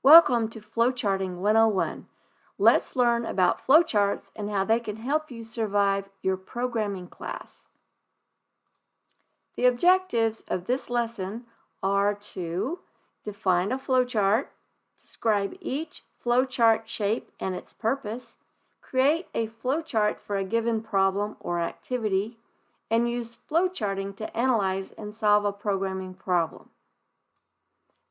Welcome to Flowcharting 101. Let's learn about flowcharts and how they can help you survive your programming class. The objectives of this lesson are to define a flowchart, describe each flowchart shape and its purpose, create a flowchart for a given problem or activity, and use flowcharting to analyze and solve a programming problem.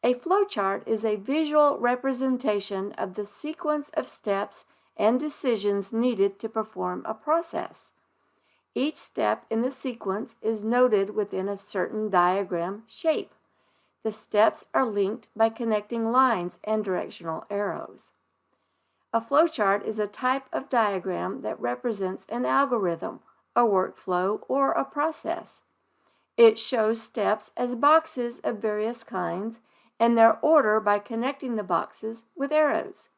A flowchart is a visual representation of the sequence of steps and decisions needed to perform a process. Each step in the sequence is noted within a certain diagram shape. The steps are linked by connecting lines and directional arrows. A flowchart is a type of diagram that represents an algorithm, a workflow, or a process. It shows steps as boxes of various kinds and their order by connecting the boxes with arrows.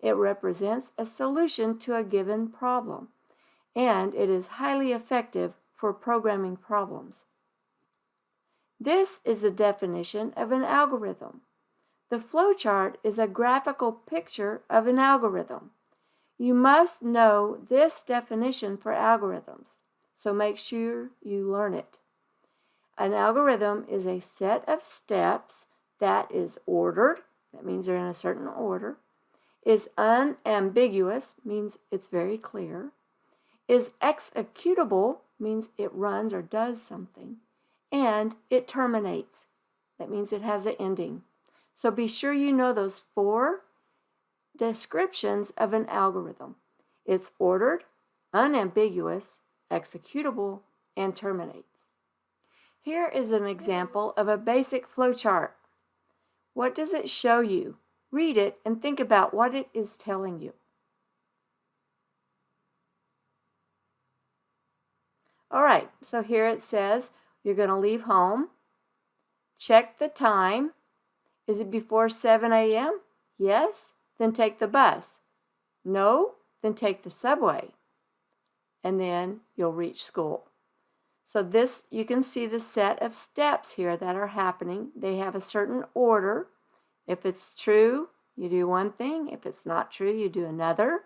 It represents a solution to a given problem, and it is highly effective for programming problems. This is the definition of an algorithm. The flowchart is a graphical picture of an algorithm. You must know this definition for algorithms, so make sure you learn it. An algorithm is a set of steps that is ordered, that means they're in a certain order, is unambiguous, means it's very clear, is executable, means it runs or does something, and it terminates, that means it has an ending. So be sure you know those 4 descriptions of an algorithm. It's ordered, unambiguous, executable, and terminates. Here is an example of a basic flowchart. What does it show you? Read it and think about what it is telling you. All right, so here it says you're going to leave home. Check the time. Is it before 7 a.m.? Yes? Then take the bus. No? Then take the subway. And then you'll reach school. So this, you can see the set of steps here that are happening. They have a certain order. If it's true, you do one thing. If it's not true, you do another.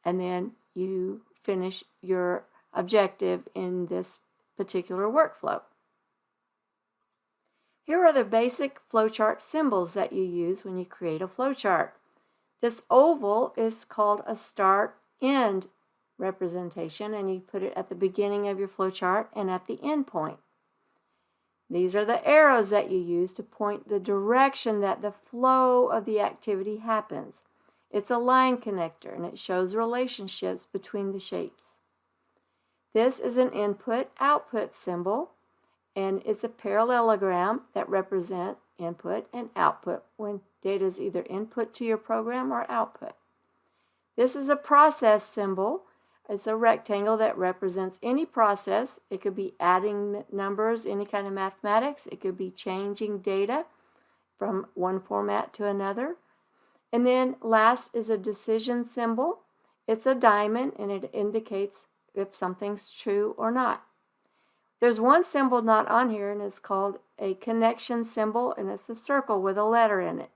And then you finish your objective in this particular workflow. Here are the basic flowchart symbols that you use when you create a flowchart. This oval is called a start-end representation, and you put it at the beginning of your flowchart and at the end point. These are the arrows that you use to point the direction that the flow of the activity happens. It's a line connector, and it shows relationships between the shapes. This is an input-output symbol, and it's a parallelogram that represents input and output when data is either input to your program or output. This is a process symbol. It's a rectangle that represents any process. It could be adding numbers, any kind of mathematics. It could be changing data from one format to another. And then last is a decision symbol. It's a diamond, and it indicates if something's true or not. There's one symbol not on here, and it's called a connection symbol, and it's a circle with a letter in it.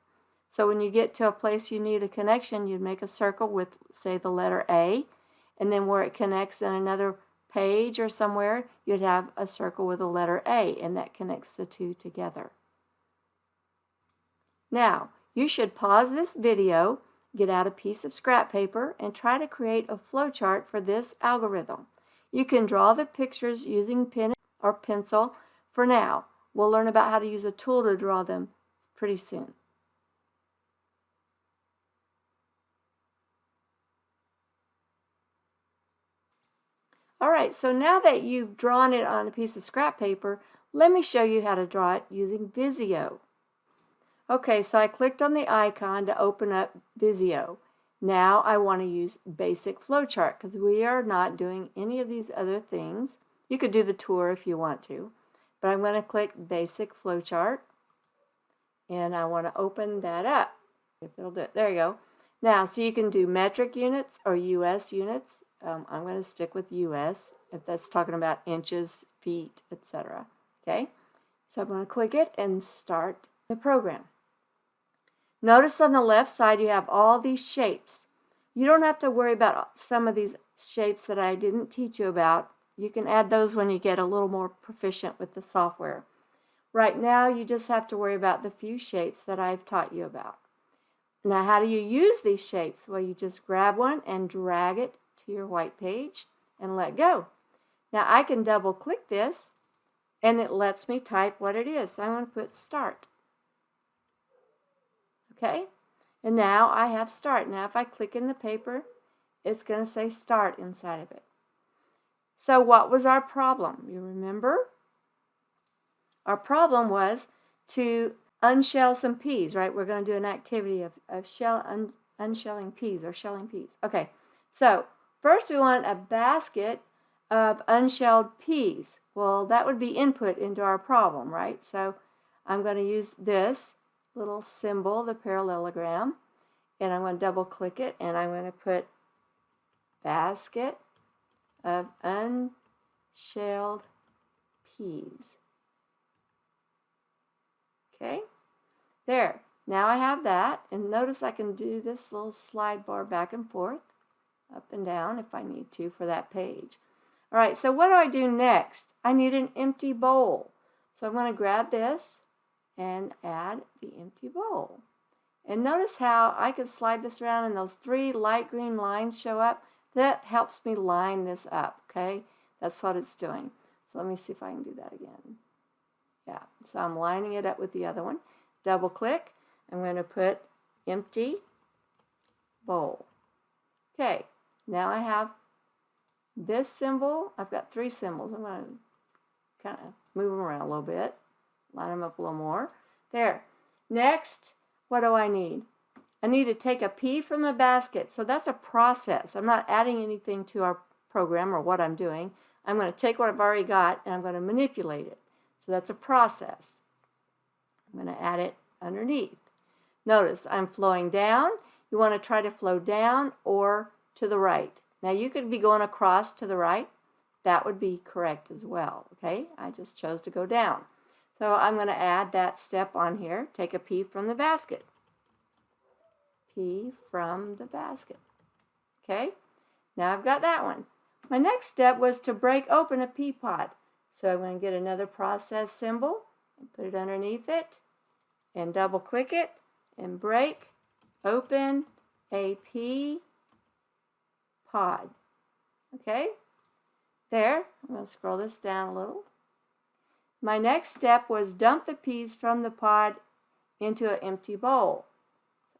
So when you get to a place you need a connection, you'd make a circle with, say, the letter A, and then where it connects in another page or somewhere, you'd have a circle with a letter A, and that connects the two together. Now, you should pause this video, get out a piece of scrap paper, and try to create a flowchart for this algorithm. You can draw the pictures using pen or pencil for now. We'll learn about how to use a tool to draw them pretty soon. All right, so now that you've drawn it on a piece of scrap paper, let me show you how to draw it using Visio. Okay, so I clicked on the icon to open up Visio. Now I want to use basic flowchart because we are not doing any of these other things. You could do the tour if you want to, but I'm going to click basic flowchart, and I want to open that up. If it'll do it. There you go. Now, so you can do metric units or US units. I'm going to stick with US if that's talking about inches, feet, etc. Okay, so I'm going to click it and start the program. Notice on the left side you have all these shapes. You don't have to worry about some of these shapes that I didn't teach you about. You can add those when you get a little more proficient with the software. Right now you just have to worry about the few shapes that I've taught you about. Now, how do you use these shapes? Well, you just grab one and drag it to your white page and let go. Now, I can double click this and it lets me type what it is. So I'm going to put start. Okay, and now I have start. Now, if I click in the paper, it's going to say start inside of it. So what was our problem? You remember? Our problem was to unshell some peas, right? We're going to do an activity of unshelling peas or shelling peas. Okay, so first we want a basket of unshelled peas. Well, that would be input into our problem, right? So I'm going to use this little symbol, the parallelogram, and I'm going to double click it and I'm going to put basket of unshelled peas. Okay, there. Now I have that, and notice I can do this little slide bar back and forth, up and down if I need to for that page. All right, so what do I do next? I need an empty bowl. So I'm going to grab this and add the empty bowl. And notice how I can slide this around and those three light green lines show up. That helps me line this up, okay? That's what it's doing. So let me see if I can do that again. Yeah, so I'm lining it up with the other one. Double click. I'm going to put empty bowl. Okay, now I have this symbol. I've got three symbols. I'm going to kind of move them around a little bit. Line them up a little more. There. Next, what do I need? I need to take a pea from the basket. So that's a process. I'm not adding anything to our program or what I'm doing. I'm going to take what I've already got and I'm going to manipulate it. So that's a process. I'm going to add it underneath. Notice I'm flowing down. You want to try to flow down or to the right. Now you could be going across to the right. That would be correct as well. Okay, I just chose to go down. So I'm going to add that step on here. Take a pea from the basket. Pea from the basket. Okay, now I've got that one. My next step was to break open a pea pod. So I'm going to get another process symbol and put it underneath it and double click it and break open a pea pod. Okay, there. I'm going to scroll this down a little. My next step was dump the peas from the pod into an empty bowl.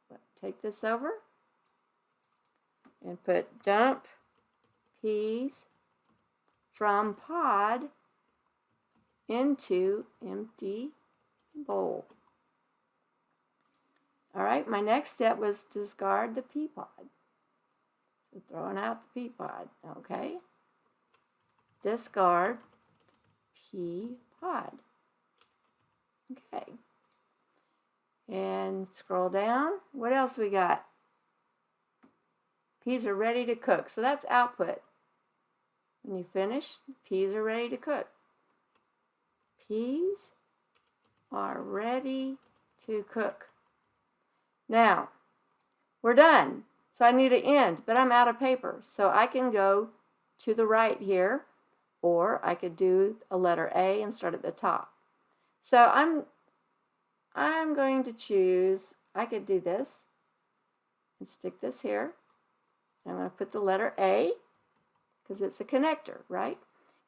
So take this over and put dump peas from pod into empty bowl. All right, my next step was discard the pea pod. So throwing out the pea pod, okay? Discard pea pod. Okay. And scroll down. What else we got? Peas are ready to cook. So that's output. When you finish, peas are ready to cook. Peas are ready to cook. Now, we're done. So I need to end, but I'm out of paper. So I can go to the right here, or I could do a letter A and start at the top. So I'm going to choose, I could do this and stick this here. I'm going to put the letter A because it's a connector, right?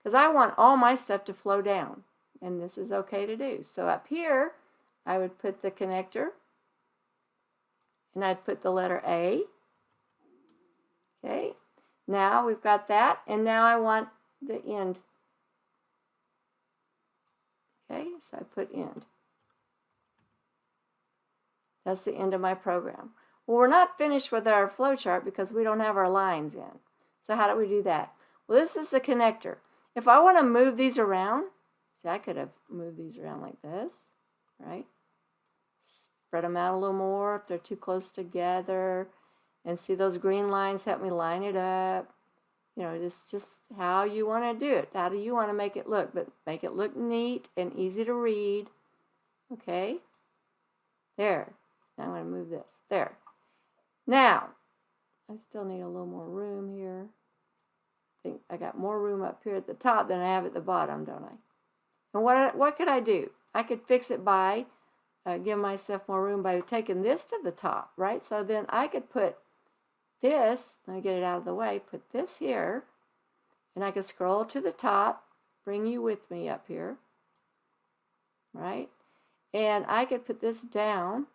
Because I want all my stuff to flow down, and this is okay to do. So up here, I would put the connector, and I'd put the letter A. Okay, now we've got that, and now I want the end. Okay, so I put end. That's the end of my program. Well, we're not finished with our flowchart because we don't have our lines in. So how do we do that? Well, this is the connector. If I want to move these around, see, I could have moved these around like this, right? Spread them out a little more if they're too close together. And see those green lines help me line it up. You know, it's just how you want to do it. How do you want to make it look? But make it look neat and easy to read. Okay? There. Now I'm going to move this. There. Now, I still need a little more room here. I think I got more room up here at the top than I have at the bottom, don't I? And what could I do? I could fix it by give myself more room by taking this to the top, right? So then I could put this, let me get it out of the way, put this here, and I could scroll to the top, bring you with me up here, right? And I could put this down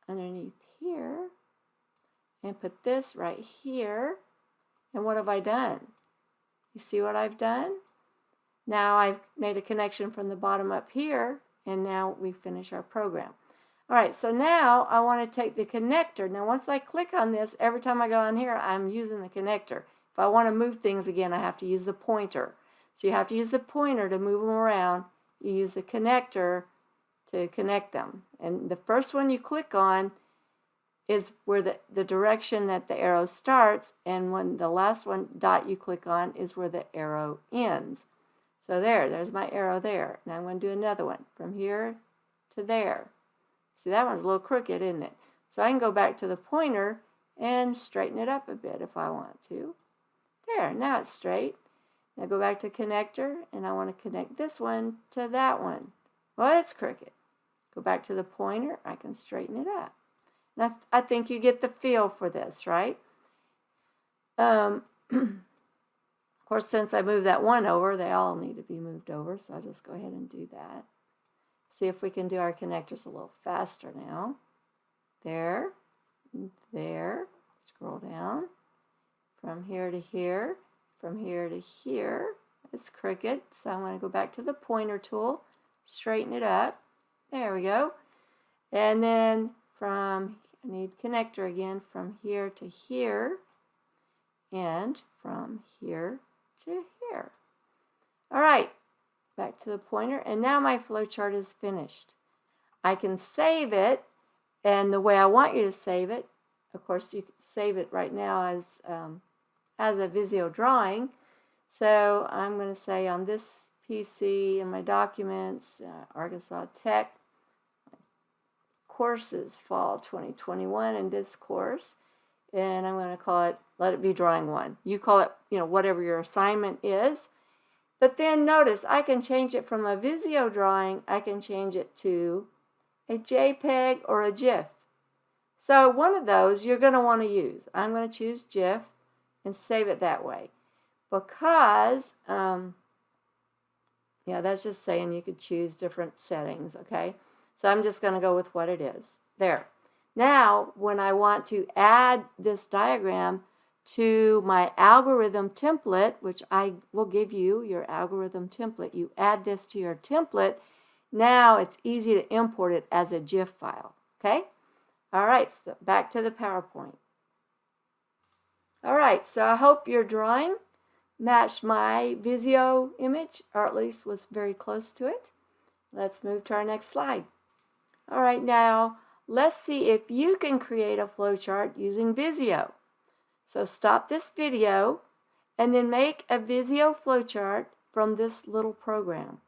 underneath here and put this right here. And what have I done? You see what I've done? Now I've made a connection from the bottom up here, and now we finish our program. All right, so now I want to take the connector. Now once I click on this, every time I go on here, I'm using the connector. If I want to move things again, I have to use the pointer. So you have to use the pointer to move them around. You use the connector to connect them. And the first one you click on is where the direction that the arrow starts, and when the last one dot you click on is where the arrow ends. So there's my arrow there. Now I'm going to do another one from here to there. See, that one's a little crooked, isn't it? So I can go back to the pointer and straighten it up a bit if I want to. There, now it's straight. Now go back to connector, and I want to connect this one to that one. Well, it's crooked. Go back to the pointer, I can straighten it up. Now, I think you get the feel for this, right? Of course, since I moved that one over, they all need to be moved over, so I'll just go ahead and do that. See if we can do our connectors a little faster now. There, there, scroll down, from here to here, from here to here. It's crooked, so I'm going to go back to the pointer tool, straighten it up. There we go. And then I need connector again, from here to here, and from here to here. All right, back to the pointer, and now my flowchart is finished. I can save it, and the way I want you to save it, of course, you can save it right now as a Visio drawing. So I'm going to say on this PC in my documents, Arkansas Tech, courses fall 2021 in this course, and I'm going to call it, let it be drawing 1. You call it, whatever your assignment is. But then notice I can change it from a Visio drawing, I can change it to a JPEG or a GIF. So one of those you're going to want to use. I'm going to choose GIF and save it that way. Because, that's just saying you could choose different settings, okay? So I'm just going to go with what it is. There. Now, when I want to add this diagram to my algorithm template, which I will give you your algorithm template, you add this to your template, now it's easy to import it as a GIF file, okay? All right, so back to the PowerPoint. All right, so I hope your drawing matched my Visio image, or at least was very close to it. Let's move to our next slide. All right, now let's see if you can create a flowchart using Visio. So stop this video and then make a Visio flowchart from this little program.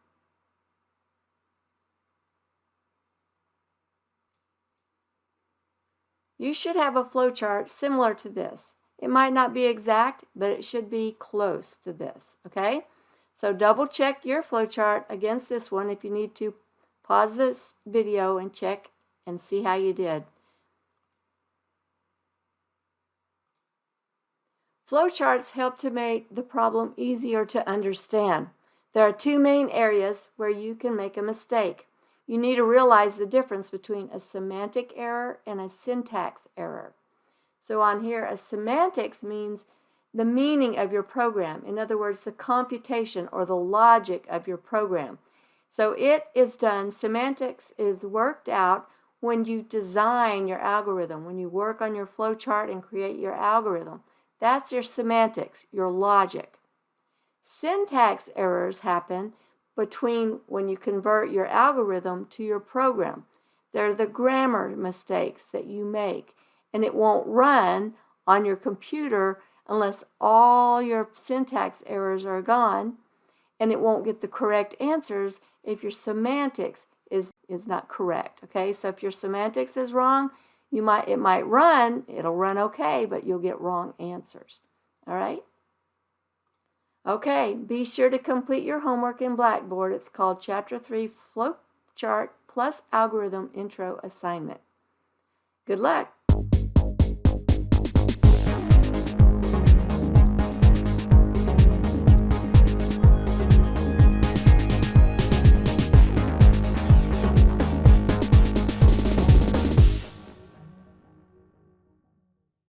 You should have a flowchart similar to this. It might not be exact, but it should be close to this, okay? So double check your flowchart against this one. If you need to, pause this video and check and see how you did. Flowcharts help to make the problem easier to understand. There are two main areas where you can make a mistake. You need to realize the difference between a semantic error and a syntax error. So on here, a semantics means the meaning of your program. In other words, the computation or the logic of your program. So it is done, semantics is worked out when you design your algorithm, when you work on your flowchart and create your algorithm. That's your semantics, your logic. Syntax errors happen between when you convert your algorithm to your program. They're the grammar mistakes that you make. and it won't run on your computer unless all your syntax errors are gone, and it won't get the correct answers if your semantics is not correct. Okay, so if your semantics is wrong, it'll run okay, but you'll get wrong answers. All right? Okay, be sure to complete your homework in Blackboard. It's called Chapter 3 Flowchart plus Algorithm Intro Assignment. Good luck.